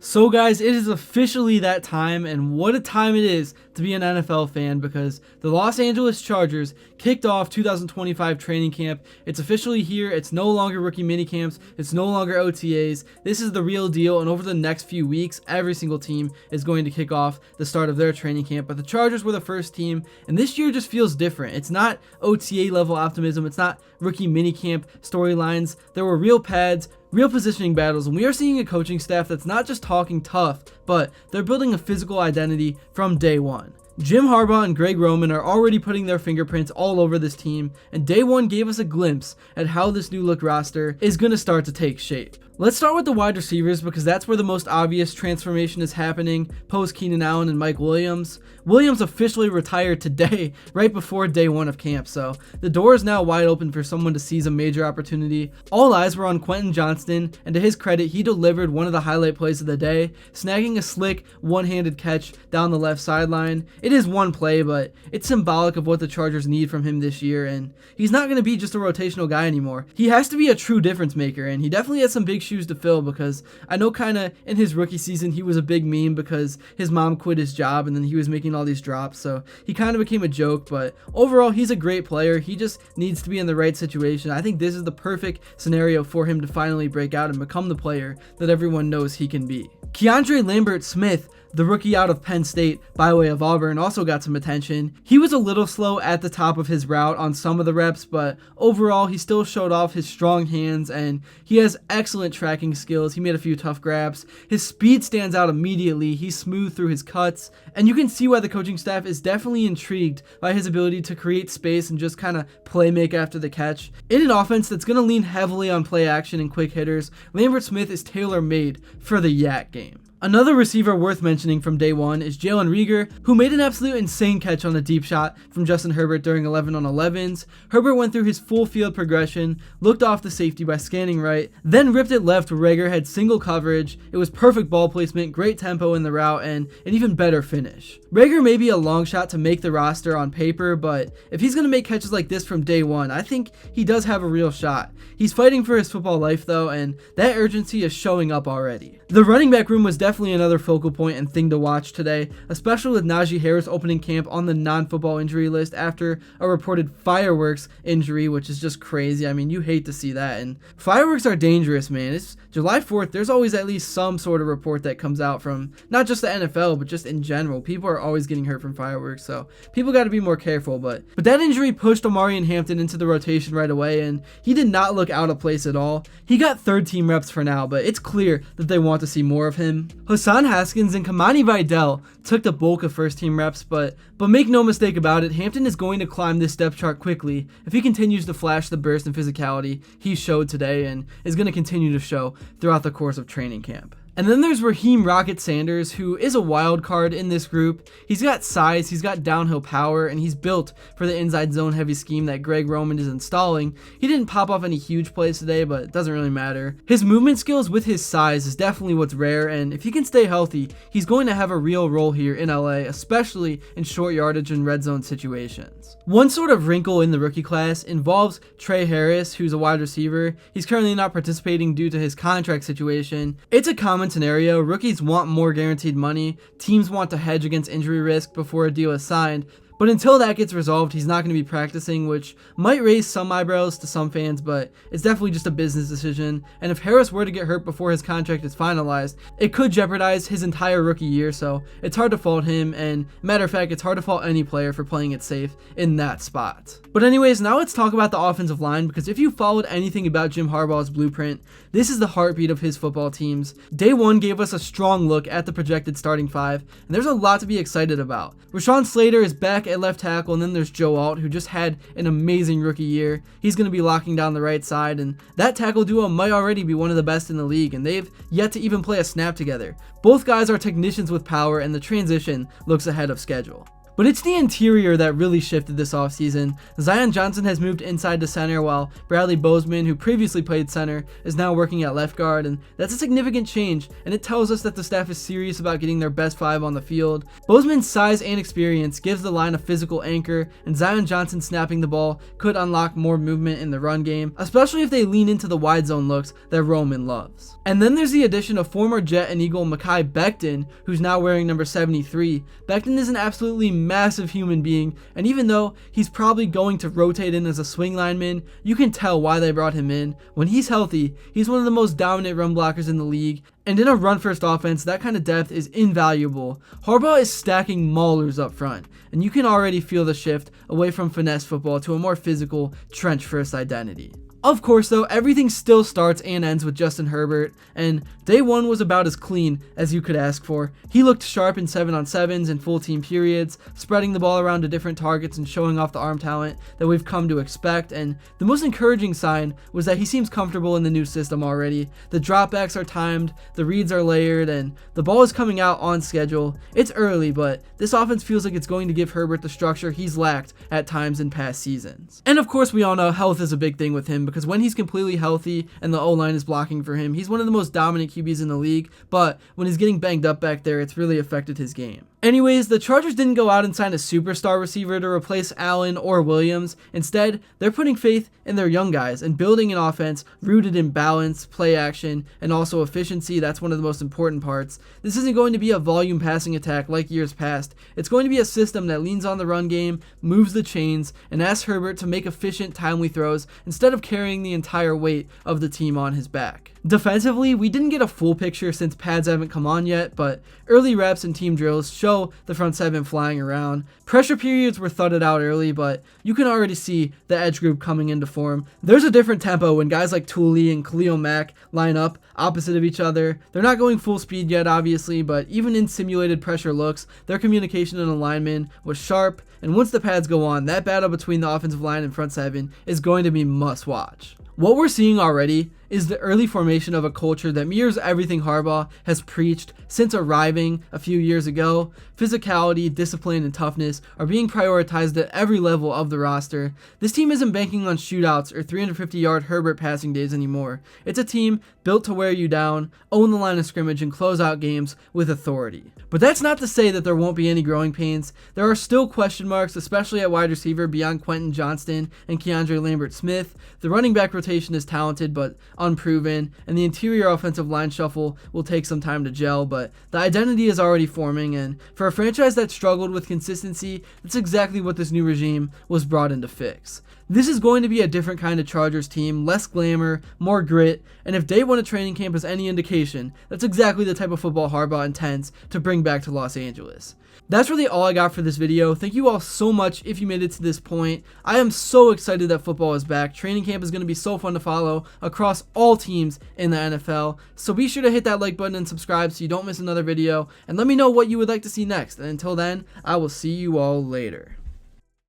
So guys, it is officially that time, and what a time it is to be an NFL fan, because the Los Angeles Chargers kicked off 2025 training camp. It's officially here. It's no longer rookie minicamps. It's no longer OTAs. This is the real deal, and over the next few weeks, every single team is going to kick off the start of their training camp, but the Chargers were the first team, and this year just feels different. It's not OTA-level optimism. It's not rookie minicamp storylines. There were real pads, real positioning battles, and we are seeing a coaching staff that's not just talking tough, but they're building a physical identity from day one. Jim Harbaugh and Greg Roman are already putting their fingerprints all over this team, and day one gave us a glimpse at how this new look roster is going to start to take shape. Let's start with the wide receivers, because that's where the most obvious transformation is happening post Keenan Allen and Mike Williams. Williams officially retired today, right before day one of camp, so the door is now wide open for someone to seize a major opportunity. All eyes were on Quentin Johnston, and to his credit, he delivered one of the highlight plays of the day, snagging a slick one-handed catch down the left sideline. It is one play, but it's symbolic of what the Chargers need from him this year, and he's not going to be just a rotational guy anymore. He has to be a true difference maker, and he definitely has some big shoes to fill, because I know kind of in his rookie season he was a big meme because his mom quit his job and then he was making all these drops, so he kind of became a joke. But overall, he's a great player. He just needs to be in the right situation. I think this is the perfect scenario for him to finally break out and become the player that everyone knows he can be. Keandre Lambert-Smith, the rookie out of Penn State by way of Auburn, also got some attention. He was a little slow at the top of his route on some of the reps, but overall he still showed off his strong hands, and he has excellent tracking skills. He made a few tough grabs. His speed stands out immediately. He's smooth through his cuts, and you can see why the coaching staff is definitely intrigued by his ability to create space and just kind of play make after the catch. In an offense that's going to lean heavily on play action and quick hitters, Lambert-Smith is tailor-made for the Yak game. Another receiver worth mentioning from day one is Jealen Rigor, who made an absolute insane catch on a deep shot from Justin Herbert during 11-on-11s. Herbert went through his full field progression, looked off the safety by scanning right, then ripped it left where Rigor had single coverage. It was perfect ball placement, great tempo in the route, and an even better finish. Rigor may be a long shot to make the roster on paper, but if he's going to make catches like this from day one, I think he does have a real shot. He's fighting for his football life though, and that urgency is showing up already. The running back room was definitely another focal point and thing to watch today, especially with Najee Harris opening camp on the non-football injury list after a reported fireworks injury, which is just crazy. I mean, you hate to see that, and fireworks are dangerous, man. It's July 4th. There's always at least some sort of report that comes out from not just the NFL, but just in general. People are always getting hurt from fireworks, so people got to be more careful. But that injury pushed Omarion Hampton into the rotation right away, and he did not look out of place at all. He got third team reps for now, but it's clear that they want to see more of him. Hassan Haskins and Kamani Vidal took the bulk of first team reps, but make no mistake about it, Hampton is going to climb this depth chart quickly if he continues to flash the burst and physicality he showed today and is going to continue to show throughout the course of training camp. And then there's Raheem Rocket Sanders, who is a wild card in this group. He's got size, he's got downhill power, and he's built for the inside zone heavy scheme that Greg Roman is installing. He didn't pop off any huge plays today, but it doesn't really matter. His movement skills with his size is definitely what's rare, and if he can stay healthy, he's going to have a real role here in LA, especially in short yardage and red zone situations. One sort of wrinkle in the rookie class involves Trey Harris, who's a wide receiver. He's currently not participating due to his contract situation. It's a common scenario. Rookies want more guaranteed money. Teams want to hedge against injury risk before a deal is signed. But until that gets resolved, he's not going to be practicing, which might raise some eyebrows to some fans, but it's definitely just a business decision. And if Harris were to get hurt before his contract is finalized, it could jeopardize his entire rookie year, so it's hard to fault him, and matter of fact, it's hard to fault any player for playing it safe in that spot. But anyways, now let's talk about the offensive line, because if you followed anything about Jim Harbaugh's blueprint, this is the heartbeat of his football teams. Day one gave us a strong look at the projected starting five, and there's a lot to be excited about. Rashawn Slater is back at left tackle, and then there's Joe Alt, who just had an amazing rookie year. He's going to be locking down the right side, and that tackle duo might already be one of the best in the league, and they've yet to even play a snap together. Both guys are technicians with power, and the transition looks ahead of schedule. But it's the interior that really shifted this offseason. Zion Johnson has moved inside to center, while Bradley Bozeman, who previously played center, is now working at left guard, and that's a significant change, and it tells us that the staff is serious about getting their best 5 on the field. Bozeman's size and experience gives the line a physical anchor, and Zion Johnson snapping the ball could unlock more movement in the run game, especially if they lean into the wide zone looks that Roman loves. And then there's the addition of former Jet and Eagle Mekhi Becton, who's now wearing number 73. Becton is an absolutely massive human being, and even though he's probably going to rotate in as a swing lineman, you can tell why they brought him in. When he's healthy, he's one of the most dominant run blockers in the league, and in a run-first offense, that kind of depth is invaluable. Harbaugh is stacking maulers up front, and you can already feel the shift away from finesse football to a more physical, trench-first identity. Of course though, everything still starts and ends with Justin Herbert, and day 1 was about as clean as you could ask for. He looked sharp in 7-on-7s and full team periods, spreading the ball around to different targets and showing off the arm talent that we've come to expect, and the most encouraging sign was that he seems comfortable in the new system already. The dropbacks are timed, the reads are layered, and the ball is coming out on schedule. It's early, but this offense feels like it's going to give Herbert the structure he's lacked at times in past seasons. And of course we all know health is a big thing with him, because when he's completely healthy and the O-line is blocking for him, he's one of the most dominant QBs in the league, but when he's getting banged up back there, it's really affected his game. Anyways, the Chargers didn't go out and sign a superstar receiver to replace Allen or Williams. Instead, they're putting faith in their young guys and building an offense rooted in balance, play action, and also efficiency. That's one of the most important parts. This isn't going to be a volume passing attack like years past. It's going to be a system that leans on the run game, moves the chains, and asks Herbert to make efficient, timely throws instead of carrying the entire weight of the team on his back. Defensively, we didn't get a full picture since pads haven't come on yet, but early reps and team drills show the front 7 flying around. Pressure periods were thudded out early, but you can already see the edge group coming into form. There's a different tempo when guys like Thule and Khalil Mack line up opposite of each other. They're not going full speed yet, obviously, but even in simulated pressure looks, their communication and alignment was sharp, and once the pads go on, that battle between the offensive line and front 7 is going to be must watch. What we're seeing already is the early formation of a culture that mirrors everything Harbaugh has preached since arriving a few years ago. Physicality, discipline, and toughness are being prioritized at every level of the roster. This team isn't banking on shootouts or 350-yard Herbert passing days anymore. It's a team built to wear you down, own the line of scrimmage, and close out games with authority. But that's not to say that there won't be any growing pains. There are still question marks, especially at wide receiver beyond Quentin Johnston and Keandre Lambert-Smith. The running back rotation is talented but unproven, and the interior offensive line shuffle will take some time to gel, but the identity is already forming, and for a franchise that struggled with consistency, that's exactly what this new regime was brought in to fix. This is going to be a different kind of Chargers team, less glamour, more grit, and if day 1 of training camp is any indication, that's exactly the type of football Harbaugh intends to bring back to Los Angeles. That's really all I got for this video. Thank you all so much if you made it to this point. I am so excited that football is back. Training camp is going to be so fun to follow across all teams in the NFL. So be sure to hit that like button and subscribe so you don't miss another video. And let me know what you would like to see next. And until then, I will see you all later.